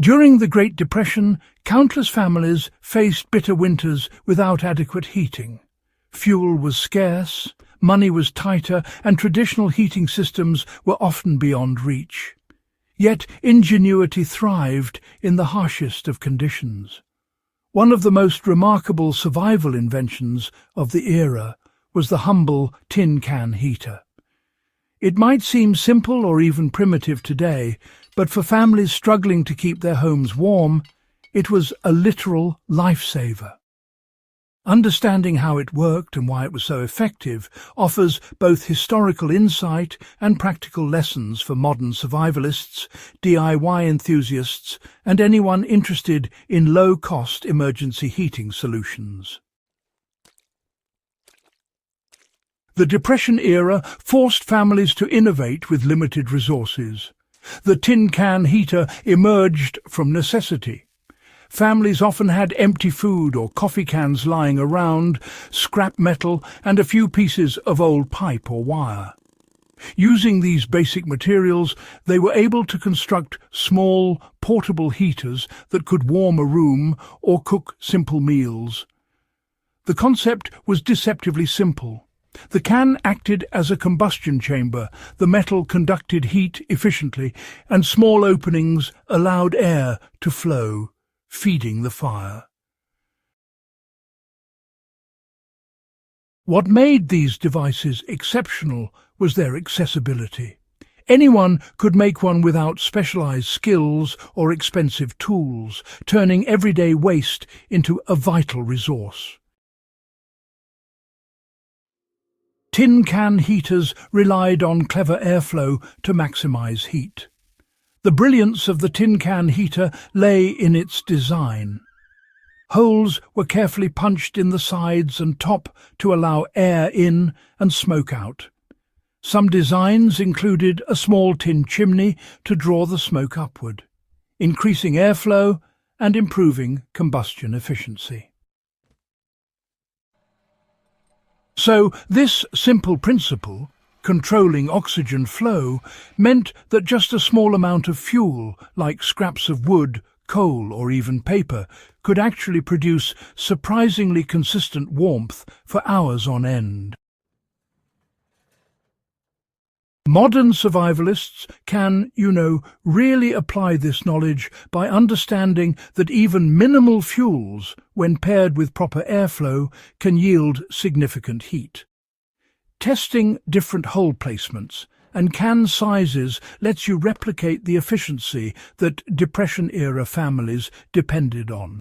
During the Great Depression, countless families faced bitter winters without adequate heating. Fuel was scarce, money was tighter, and traditional heating systems were often beyond reach. Yet ingenuity thrived in the harshest of conditions. One of the most remarkable survival inventions of the era was the humble tin can heater. It might seem simple or even primitive today, but for families struggling to keep their homes warm, it was a literal lifesaver. Understanding how it worked and why it was so effective offers both historical insight and practical lessons for modern survivalists, DIY enthusiasts, and anyone interested in low-cost emergency heating solutions. The Depression era forced families to innovate with limited resources. The tin can heater emerged from necessity. Families often had empty food or coffee cans lying around, scrap metal, and a few pieces of old pipe or wire. Using these basic materials, they were able to construct small, portable heaters that could warm a room or cook simple meals. The concept was deceptively simple. The can acted as a combustion chamber, the metal conducted heat efficiently, and small openings allowed air to flow, feeding the fire. What made these devices exceptional was their accessibility. Anyone could make one without specialized skills or expensive tools, turning everyday waste into a vital resource. Tin can heaters relied on clever airflow to maximize heat. The brilliance of the tin can heater lay in its design. Holes were carefully punched in the sides and top to allow air in and smoke out. Some designs included a small tin chimney to draw the smoke upward, increasing airflow and improving combustion efficiency. So this simple principle, controlling oxygen flow, meant that just a small amount of fuel, like scraps of wood, coal or even paper, could actually produce surprisingly consistent warmth for hours on end. Modern survivalists can, really apply this knowledge by understanding that even minimal fuels, when paired with proper airflow, can yield significant heat. Testing different hole placements and can sizes lets you replicate the efficiency that Depression-era families depended on.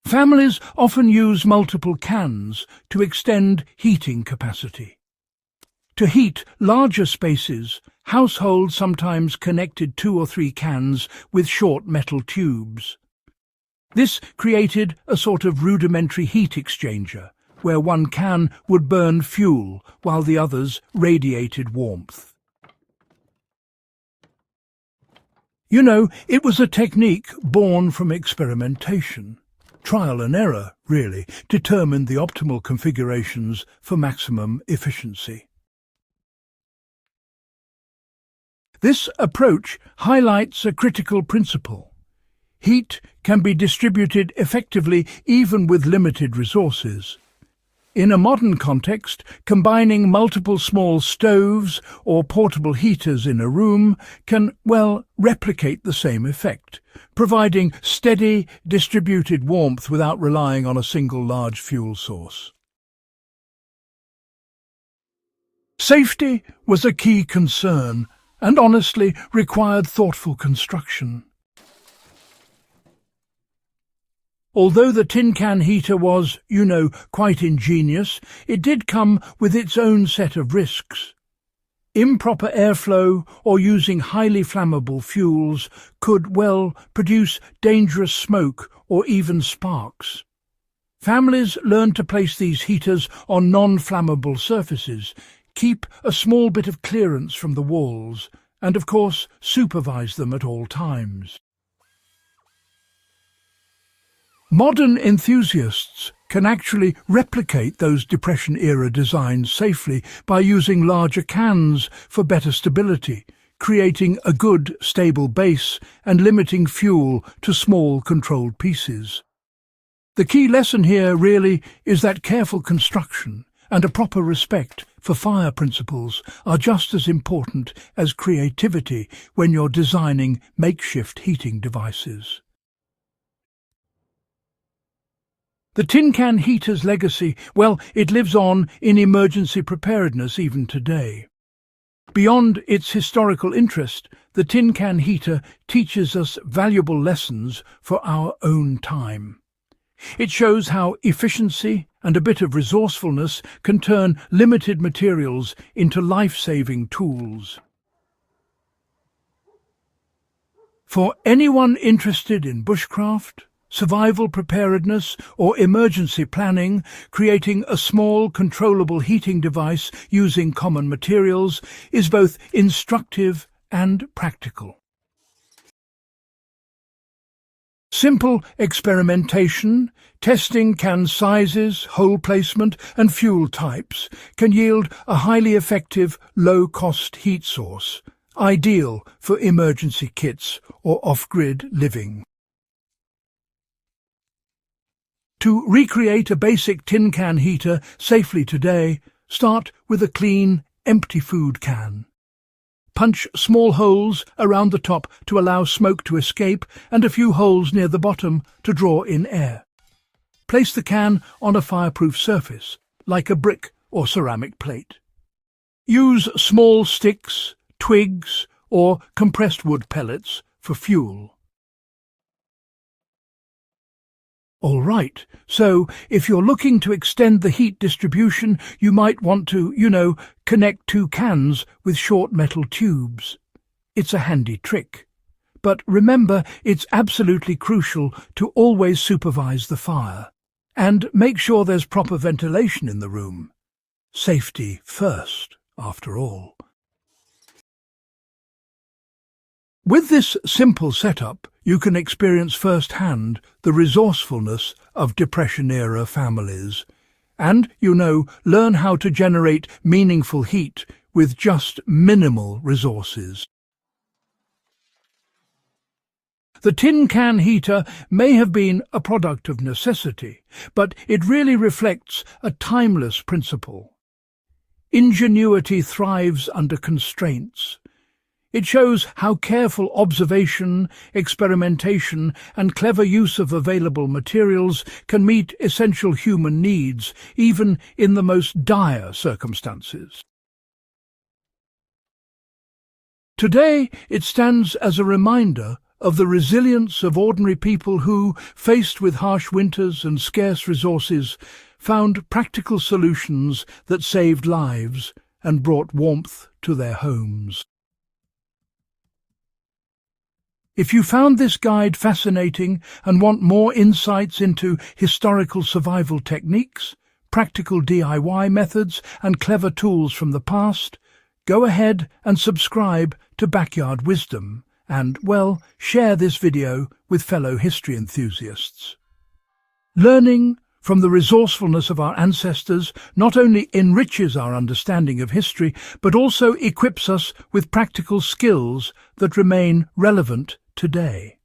Families often use multiple cans to extend heating capacity. To heat larger spaces, households sometimes connected 2 or 3 cans with short metal tubes. This created a sort of rudimentary heat exchanger, where one can would burn fuel while the others radiated warmth. It was a technique born from experimentation. Trial and error, really, determined the optimal configurations for maximum efficiency. This approach highlights a critical principle. Heat can be distributed effectively even with limited resources. In a modern context, combining multiple small stoves or portable heaters in a room can, replicate the same effect, providing steady, distributed warmth without relying on a single large fuel source. Safety was a key concern and honestly required thoughtful construction. Although the tin can heater was, quite ingenious, it did come with its own set of risks. Improper airflow or using highly flammable fuels could, produce dangerous smoke or even sparks. Families learned to place these heaters on non-flammable surfaces, keep a small bit of clearance from the walls, and of course supervise them at all times. Modern enthusiasts can actually replicate those Depression-era designs safely by using larger cans for better stability, creating a good, stable base and limiting fuel to small, controlled pieces. The key lesson here really is that careful construction and a proper respect for fire principles are just as important as creativity when you're designing makeshift heating devices. The tin can heater's legacy, well, it lives on in emergency preparedness even today. Beyond its historical interest, the tin can heater teaches us valuable lessons for our own time. It shows how efficiency and a bit of resourcefulness can turn limited materials into life-saving tools. For anyone interested in bushcraft, survival preparedness or emergency planning, creating a small, controllable heating device using common materials is both instructive and practical. Simple experimentation, testing can sizes, hole placement and fuel types can yield a highly effective, low-cost heat source, ideal for emergency kits or off-grid living. To recreate a basic tin can heater safely today, start with a clean, empty food can. Punch small holes around the top to allow smoke to escape and a few holes near the bottom to draw in air. Place the can on a fireproof surface, like a brick or ceramic plate. Use small sticks, twigs, or compressed wood pellets for fuel. All right, so if you're looking to extend the heat distribution, you might want to, connect two cans with short metal tubes. It's a handy trick. But remember, it's absolutely crucial to always supervise the fire. And make sure there's proper ventilation in the room. Safety first, after all. With this simple setup, you can experience firsthand the resourcefulness of Depression-era families and, learn how to generate meaningful heat with just minimal resources. The tin can heater may have been a product of necessity, but it really reflects a timeless principle. Ingenuity thrives under constraints. It shows how careful observation, experimentation, and clever use of available materials can meet essential human needs, even in the most dire circumstances. Today, it stands as a reminder of the resilience of ordinary people who, faced with harsh winters and scarce resources, found practical solutions that saved lives and brought warmth to their homes. If you found this guide fascinating and want more insights into historical survival techniques, practical DIY methods and clever tools from the past, go ahead and subscribe to Backyard Wisdom and, share this video with fellow history enthusiasts. Learning from the resourcefulness of our ancestors not only enriches our understanding of history, but also equips us with practical skills that remain relevant today.